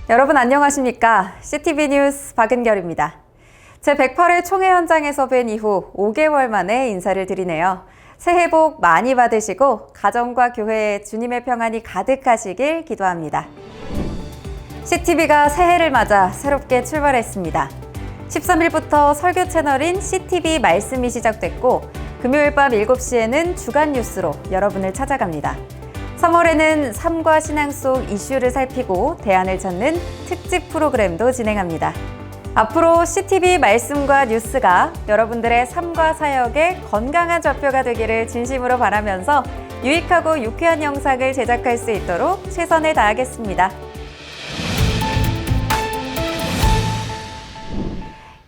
여러분 안녕하십니까? CTV 뉴스 박은결입니다. 제108회 총회 현장에서 뵌 이후 5개월 만에 인사를 드리네요. 새해 복 많이 받으시고 가정과 교회에 주님의 평안이 가득하시길 기도합니다. CTV가 새해를 맞아 새롭게 출발했습니다. 13일부터 설교 채널인 CTV 말씀이 시작됐고 금요일 밤 7시에는 주간 뉴스로 여러분을 찾아갑니다. 3월에는 삶과 신앙 속 이슈를 살피고 대안을 찾는 특집 프로그램도 진행합니다. 앞으로 CTV 말씀과 뉴스가 여러분들의 삶과 사역의 건강한 좌표가 되기를 진심으로 바라면서 유익하고 유쾌한 영상을 제작할 수 있도록 최선을 다하겠습니다.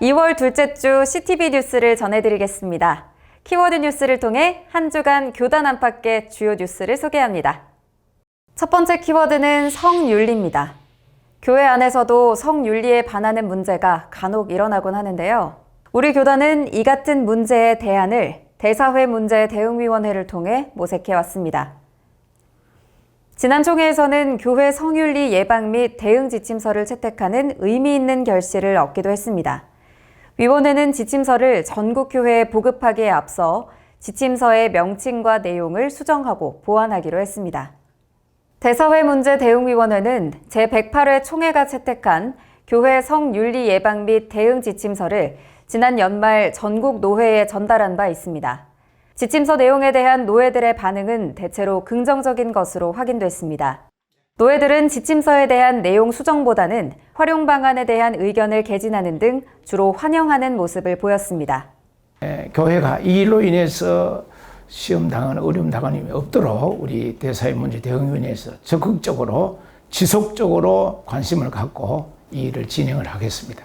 2월 둘째 주 CTV 뉴스를 전해드리겠습니다. 키워드 뉴스를 통해 한 주간 교단 안팎의 주요 뉴스를 소개합니다. 첫 번째 키워드는 성윤리입니다. 교회 안에서도 성윤리에 반하는 문제가 간혹 일어나곤 하는데요. 우리 교단은 이 같은 문제의 대안을 대사회 문제 대응위원회를 통해 모색해왔습니다. 지난 총회에서는 교회 성윤리 예방 및 대응 지침서를 채택하는 의미 있는 결실을 얻기도 했습니다. 위원회는 지침서를 전국 교회에 보급하기에 앞서 지침서의 명칭과 내용을 수정하고 보완하기로 했습니다. 대사회 문제 대응위원회는 제108회 총회가 채택한 교회 성윤리 예방 및 대응 지침서를 지난 연말 전국 노회에 전달한 바 있습니다. 지침서 내용에 대한 노회들의 반응은 대체로 긍정적인 것으로 확인됐습니다. 노회들은 지침서에 대한 내용 수정보다는 활용 방안에 대한 의견을 개진하는 등 주로 환영하는 모습을 보였습니다. 교회가 이 일로 인해서 시험 당하는 어려움 당하는 일이 없도록 우리 대사회 문제 대응위원회에서 적극적으로 지속적으로 관심을 갖고 이 일을 진행을 하겠습니다.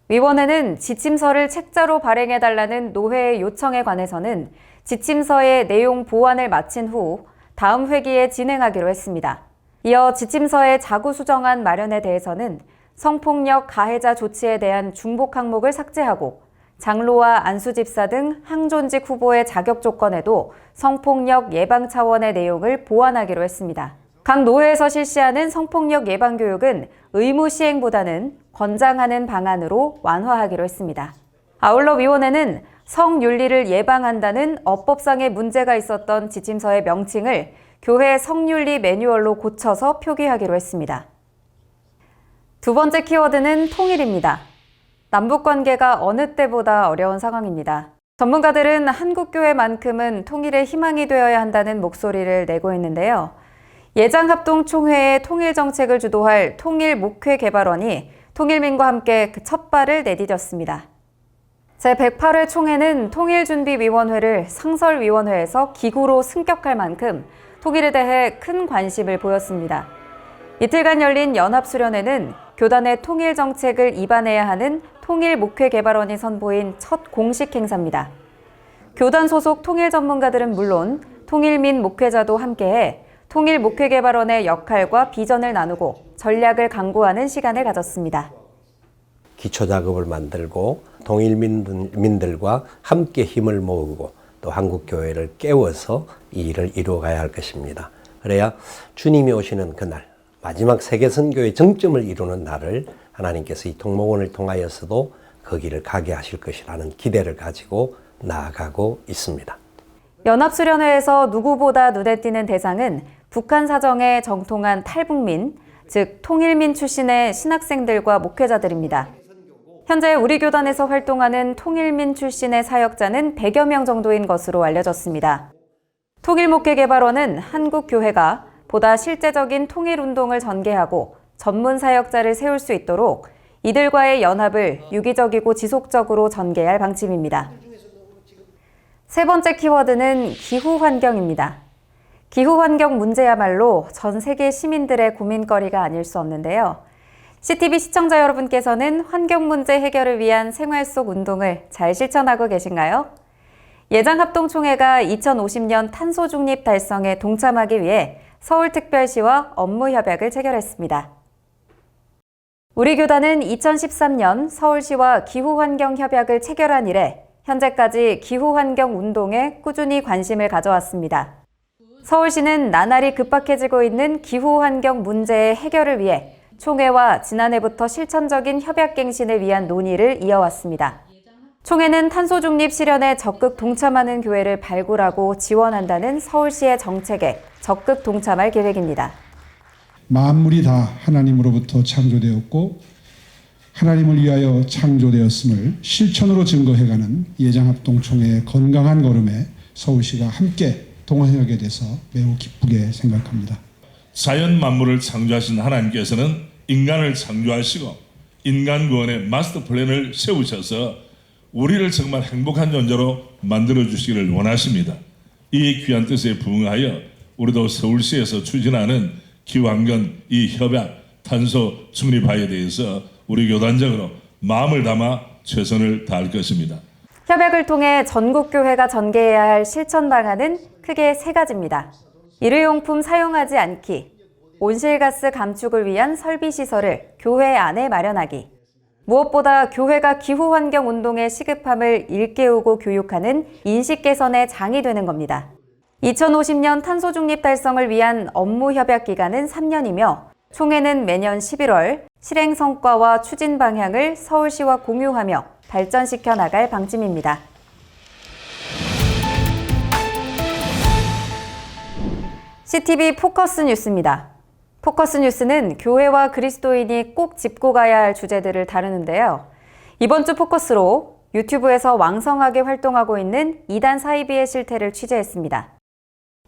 위원회는 지침서를 책자로 발행해달라는 노회의 요청에 관해서는 지침서의 내용 보완을 마친 후 다음 회기에 진행하기로 했습니다. 이어 지침서의 자구 수정안 마련에 대해서는 성폭력 가해자 조치에 대한 중복 항목을 삭제하고 장로와 안수집사 등 항존직 후보의 자격 조건에도 성폭력 예방 차원의 내용을 보완하기로 했습니다. 각 노회에서 실시하는 성폭력 예방 교육은 의무 시행보다는 권장하는 방안으로 완화하기로 했습니다. 아울러 위원회는 성윤리를 예방한다는 업법상의 문제가 있었던 지침서의 명칭을 교회 성윤리 매뉴얼로 고쳐서 표기하기로 했습니다. 두 번째 키워드는 통일입니다. 남북관계가 어느 때보다 어려운 상황입니다. 전문가들은 한국교회만큼은 통일의 희망이 되어야 한다는 목소리를 내고 있는데요. 예장합동총회의 통일정책을 주도할 통일목회개발원이 통일민과 함께 그 첫 발을 내디뎠습니다. 제108회 총회는 통일준비위원회를 상설위원회에서 기구로 승격할 만큼 통일에 대해 큰 관심을 보였습니다. 이틀간 열린 연합수련회는 교단의 통일 정책을 입안해야 하는 통일목회개발원이 선보인 첫 공식 행사입니다. 교단 소속 통일 전문가들은 물론 통일 및 목회자도 함께해 통일목회개발원의 역할과 비전을 나누고 전략을 강구하는 시간을 가졌습니다. 기초작업을 만들고 통일민들과 함께 힘을 모으고 또 한국교회를 깨워서 이 일을 이루어가야 할 것입니다. 그래야 주님이 오시는 그날, 마지막 세계선교의 정점을 이루는 날을 하나님께서 이 통목원을 통하여서도 그 길을 가게 하실 것이라는 기대를 가지고 나아가고 있습니다. 연합수련회에서 누구보다 눈에 띄는 대상은 북한 사정에 정통한 탈북민, 즉 통일민 출신의 신학생들과 목회자들입니다. 현재 우리 교단에서 활동하는 통일민 출신의 사역자는 100여 명 정도인 것으로 알려졌습니다. 통일목회개발원은 한국교회가 보다 실제적인 통일운동을 전개하고 전문 사역자를 세울 수 있도록 이들과의 연합을 유기적이고 지속적으로 전개할 방침입니다. 세 번째 키워드는 기후환경입니다. 기후환경 문제야말로 전 세계 시민들의 고민거리가 아닐 수 없는데요. CTV 시청자 여러분께서는 환경 문제 해결을 위한 생활 속 운동을 잘 실천하고 계신가요? 예장합동총회가 2050년 탄소 중립 달성에 동참하기 위해 서울특별시와 업무 협약을 체결했습니다. 우리 교단은 2013년 서울시와 기후환경 협약을 체결한 이래 현재까지 기후환경 운동에 꾸준히 관심을 가져왔습니다. 서울시는 나날이 급박해지고 있는 기후환경 문제의 해결을 위해 총회와 지난해부터 실천적인 협약갱신을 위한 논의를 이어왔습니다. 총회는 탄소 중립 실현에 적극 동참하는 교회를 발굴하고 지원한다는 서울시의 정책에 적극 동참할 계획입니다. 만물이 다 하나님으로부터 창조되었고 하나님을 위하여 창조되었음을 실천으로 증거해가는 예장합동총회의 건강한 걸음에 서울시가 함께 동행하게 돼서 매우 기쁘게 생각합니다. 자연 만물을 창조하신 하나님께서는 인간을 창조하시고 인간 구원의 마스터 플랜을 세우셔서 우리를 정말 행복한 존재로 만들어 주시기를 원하십니다. 이 귀한 뜻에 부응하여 우리도 서울시에서 추진하는 기후환경 이 협약 탄소 중립화에 대해서 우리 교단적으로 마음을 담아 최선을 다할 것입니다. 협약을 통해 전국교회가 전개해야 할 실천 방안은 크게 3가지입니다. 일회용품 사용하지 않기, 온실가스 감축을 위한 설비시설을 교회 안에 마련하기, 무엇보다 교회가 기후환경 운동의 시급함을 일깨우고 교육하는 인식 개선의 장이 되는 겁니다. 2050년 탄소 중립 달성을 위한 업무 협약 기간은 3년이며 총회는 매년 11월 실행 성과와 추진 방향을 서울시와 공유하며 발전시켜 나갈 방침입니다. CTV 포커스 뉴스입니다. 포커스 뉴스는 교회와 그리스도인이 꼭 짚고 가야 할 주제들을 다루는데요. 이번 주 포커스로 유튜브에서 왕성하게 활동하고 있는 이단 사이비의 실태를 취재했습니다.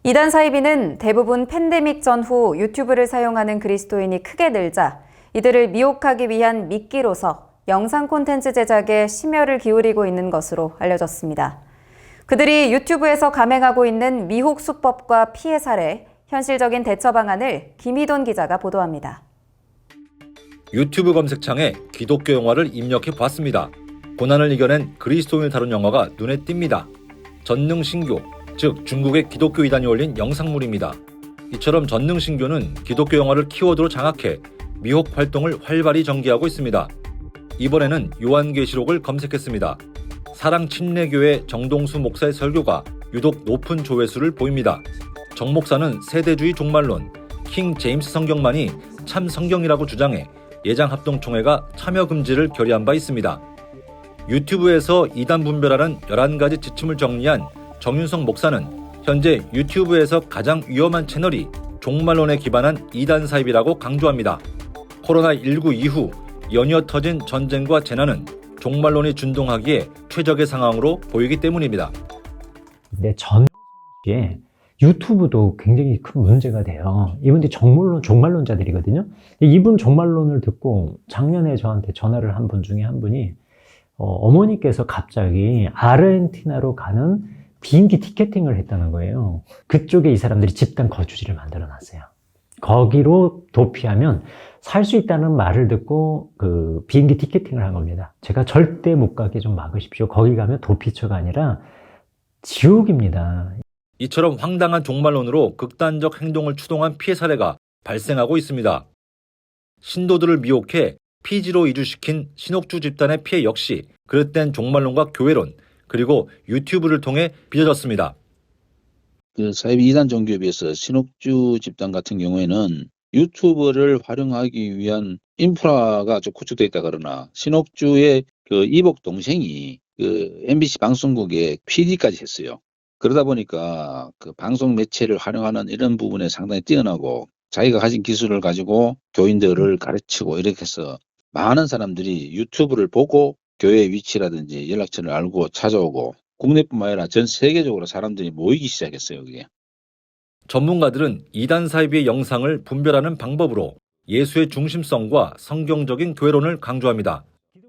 이단 사이비는 대부분 팬데믹 전후 유튜브를 사용하는 그리스도인이 크게 늘자 이들을 미혹하기 위한 미끼로서 영상 콘텐츠 제작에 심혈을 기울이고 있는 것으로 알려졌습니다. 그들이 유튜브에서 감행하고 있는 미혹 수법과 피해 사례, 현실적인 대처 방안을 김희돈 기자가 보도합니다. 유튜브 검색창에 기독교 영화를 입력해 보았습니다. 고난을 이겨낸 그리스도인을 다룬 영화가 눈에 띕니다. 전능신교, 즉 중국의 기독교 이단이 올린 영상물입니다. 이처럼 전능신교는 기독교 영화를 키워드로 장악해 미혹 활동을 활발히 전개하고 있습니다. 이번에는 요한계시록을 검색했습니다. 사랑침례교회 정동수 목사의 설교가 유독 높은 조회수를 보입니다. 정 목사는 세대주의 종말론, 킹 제임스 성경만이 참 성경이라고 주장해 예장합동총회가 참여 금지를 결의한 바 있습니다. 유튜브에서 이단 분별하는 11가지 지침을 정리한 정윤성 목사는 현재 유튜브에서 가장 위험한 채널이 종말론에 기반한 이단 사입이라고 강조합니다. 코로나19 이후 연이어 터진 전쟁과 재난은 종말론이 준동하기에 최적의 상황으로 보이기 때문입니다. 근데 전에 유튜브도 굉장히 큰 문제가 돼요. 이분들이 종말론자들이거든요. 이분 종말론을 듣고 작년에 저한테 전화를 한 분 중에 한 분이 어머니께서 갑자기 아르헨티나로 가는 비행기 티켓팅을 했다는 거예요. 그쪽에 이 사람들이 집단 거주지를 만들어 놨어요. 거기로 도피하면 살 수 있다는 말을 듣고 그 비행기 티켓팅을 한 겁니다. 제가 절대 못 가게 좀 막으십시오. 거기 가면 도피처가 아니라 지옥입니다. 이처럼 황당한 종말론으로 극단적 행동을 추동한 피해 사례가 발생하고 있습니다. 신도들을 미혹해 피지로 이주시킨 신옥주 집단의 피해 역시 그릇된 종말론과 교회론, 그리고 유튜브를 통해 빚어졌습니다. 그 사이비 이단 종교에 비해서 신옥주 집단 같은 경우에는 유튜브를 활용하기 위한 인프라가 좀 구축되어 있다 그러나 신옥주의 그 이복 동생이 그 MBC 방송국에 PD까지 했어요. 그러다 보니까 그 방송 매체를 활용하는 이런 부분에 상당히 뛰어나고 자기가 가진 기술을 가지고 교인들을 가르치고 이렇게 해서 많은 사람들이 유튜브를 보고 교회의 위치라든지 연락처를 알고 찾아오고 국내뿐만 아니라 전 세계적으로 사람들이 모이기 시작했어요. 그게. 전문가들은 이단 사이비의 영상을 분별하는 방법으로 예수의 중심성과 성경적인 교회론을 강조합니다.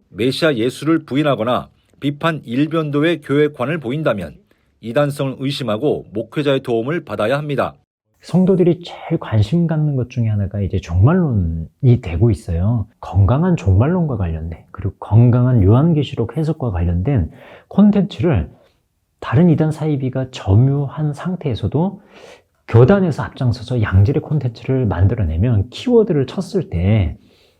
메시아 예수를 부인하거나 비판 일변도의 교회관을 보인다면 이단성을 의심하고 목회자의 도움을 받아야 합니다. 성도들이 제일 관심 갖는 것 중에 하나가 이제 종말론이 되고 있어요. 건강한 종말론과 관련된, 그리고 건강한 요한계시록 해석과 관련된 콘텐츠를 다른 이단 사이비가 점유한 상태에서도 교단에서 앞장서서 양질의 콘텐츠를 만들어내면 키워드를 쳤을 때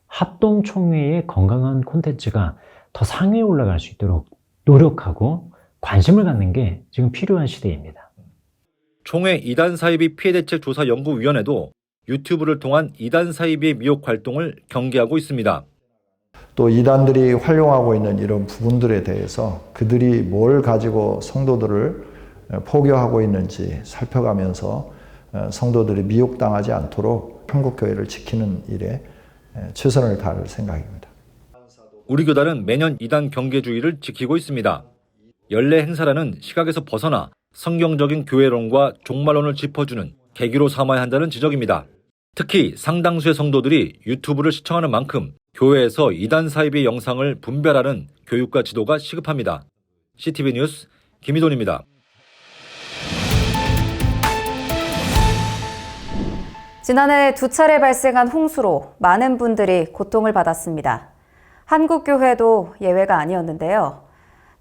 합동총회의 건강한 콘텐츠가 더 상위에 올라갈 수 있도록 노력하고 관심을 갖는 게 지금 필요한 시대입니다. 총회 이단 사이비 피해 대책 조사 연구위원회도 유튜브를 통한 이단 사이비의 미혹 활동을 경계하고 있습니다. 또 이단들이 활용하고 있는 이런 부분들에 대해서 그들이 뭘 가지고 성도들을 포교하고 있는지 살펴가면서 성도들이 미혹당하지 않도록 한국교회를 지키는 일에 최선을 다할 생각입니다. 우리 교단은 매년 이단 경계주의를 지키고 있습니다. 연례 행사라는 시각에서 벗어나 성경적인 교회론과 종말론을 짚어주는 계기로 삼아야 한다는 지적입니다. 특히 상당수의 성도들이 유튜브를 시청하는 만큼 교회에서 이단 사이비의 영상을 분별하는 교육과 지도가 시급합니다. CTV 뉴스 김희돈입니다. 지난해 2차례 발생한 홍수로 많은 분들이 고통을 받았습니다. 한국교회도 예외가 아니었는데요.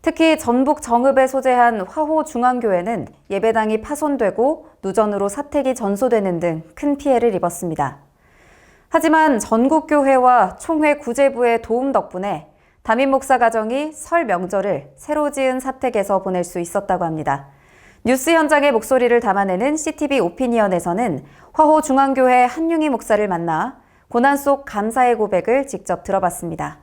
특히 전북 정읍에 소재한 화호중앙교회는 예배당이 파손되고 누전으로 사택이 전소되는 등 큰 피해를 입었습니다. 하지만 전국교회와 총회 구제부의 도움 덕분에 담임 목사 가정이 설 명절을 새로 지은 사택에서 보낼 수 있었다고 합니다. 뉴스 현장의 목소리를 담아내는 CTV 오피니언에서는 화호중앙교회 한융희 목사를 만나 고난 속 감사의 고백을 직접 들어봤습니다.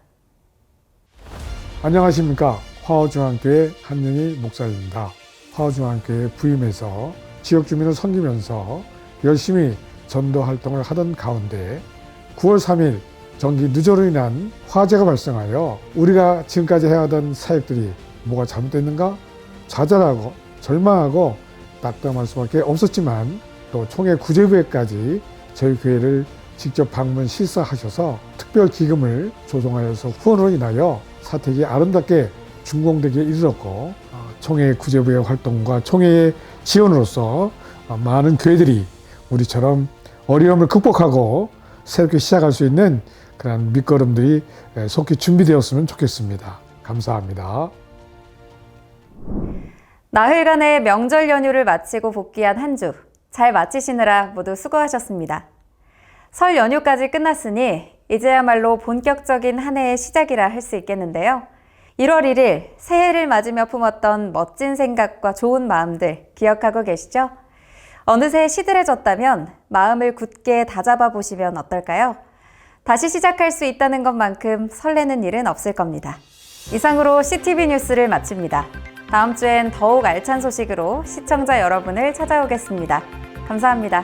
안녕하십니까. 화호중앙교회 한융희 목사입니다. 화호중앙교회 부임해서 지역 주민을 섬기면서 열심히 전도 활동을 하던 가운데 9월 3일 전기 누전으로 인한 화재가 발생하여 우리가 지금까지 해야하던 사역들이 뭐가 잘못됐는가 좌절하고 절망하고 낙담할 수밖에 없었지만 또 총회 구제부에까지 저희 교회를 직접 방문 실사하셔서 특별 기금을 조성하여서 후원으로 인하여 사택이 아름답게 준공되기에 이르렀고 총회 구제부의 활동과 총회의 지원으로서 많은 교회들이 우리처럼 어려움을 극복하고 새롭게 시작할 수 있는 그런 밑거름들이 속히 준비되었으면 좋겠습니다. 감사합니다. 나흘간의 명절 연휴를 마치고 복귀한 한 주, 잘 마치시느라 모두 수고하셨습니다. 설 연휴까지 끝났으니 이제야말로 본격적인 한 해의 시작이라 할 수 있겠는데요. 1월 1일 새해를 맞으며 품었던 멋진 생각과 좋은 마음들 기억하고 계시죠? 어느새 시들해졌다면 마음을 굳게 다잡아 보시면 어떨까요? 다시 시작할 수 있다는 것만큼 설레는 일은 없을 겁니다. 이상으로 CTV 뉴스를 마칩니다. 다음 주엔 더욱 알찬 소식으로 시청자 여러분을 찾아오겠습니다. 감사합니다.